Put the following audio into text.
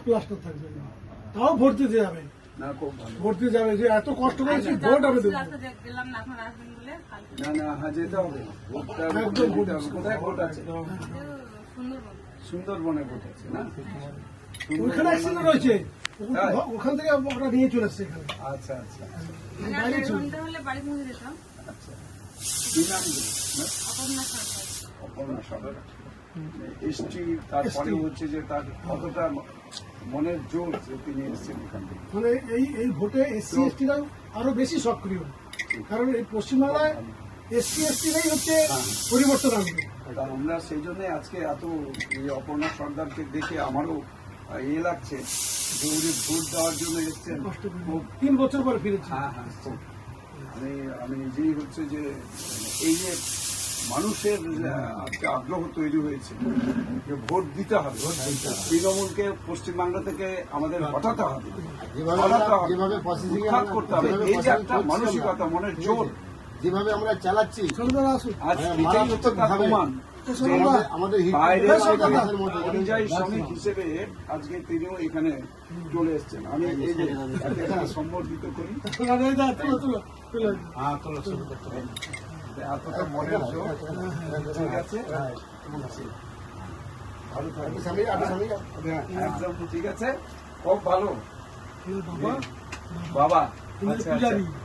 Plaster থাকবে, তাও vote দিতে যাবে, না খুব ভালো। ভোট দিতে যাবে, যে এত কষ্ট করেছি ভোট আমি দেবো। না না, হ্যাঁ যেতে হবে, ভোটটা একদম ভোট দিতে হবে। কোথায় ভোট আছে? সুন্দরবনে ভোট আছে না? ওইখানে অ্যাক্সিডেন্ট রয়েছে, তাই? ওখান থেকে আমরা নিয়ে চলে এসছি এখানে। আচ্ছা আচ্ছা বাইরে ছিল। আচ্ছা, কি নাম দিল? না? অপর্ণা সরকার। এসটি, তারপরে হচ্ছে যে তার কতটা মনের জোর যে তিনি এসেছেন এখান থেকে। মানে এই ভোটে এসসি এসটিরাও আরো বেশি সক্রিয়, কারণ এই পশ্চিমবাংলায় এসসি এসটিরাই হচ্ছে পরিবর্তন আনবে। তা আমরা সেই জন্য আজকে এত এই অপর্ণা সর্দারকে দেখে আমারও ইয়ে লাগছে যে উনি ভোট দেওয়ার জন্য এসছেন। খুব 3 বছর পরে ফিরেছি। হ্যাঁ হ্যাঁ, খুব আমি নিজেই হচ্ছে যে এই যে মানুষের আজকে আগ্রহ তৈরি হয়েছে যে ভোট দিতে হবে, তৃণমূলকে পশ্চিমবাংলা থেকে আমাদের হটাতে হবে, উৎখাত করতে হবে। এই যে একটা মানসিকতা, মনের জোর যেভাবে আমরা চালাচ্ছি, ছোটবেলা আসুন। আজ এটাই হচ্ছে তার প্রমাণ। আমাদের অনুযায়ী শ্রমিক হিসেবে আজকে তিনিও এখানে চলে এসছেন। আমি এই যে তাকে সম্বর্ধিত করি। এতটা মনের জোর, ঠিক আছে, ভালো থাকবে, একদম ঠিক আছে, খুব ভালো বাবা বাবা। তুমি আচ্ছা, পূজারি। আচ্ছা।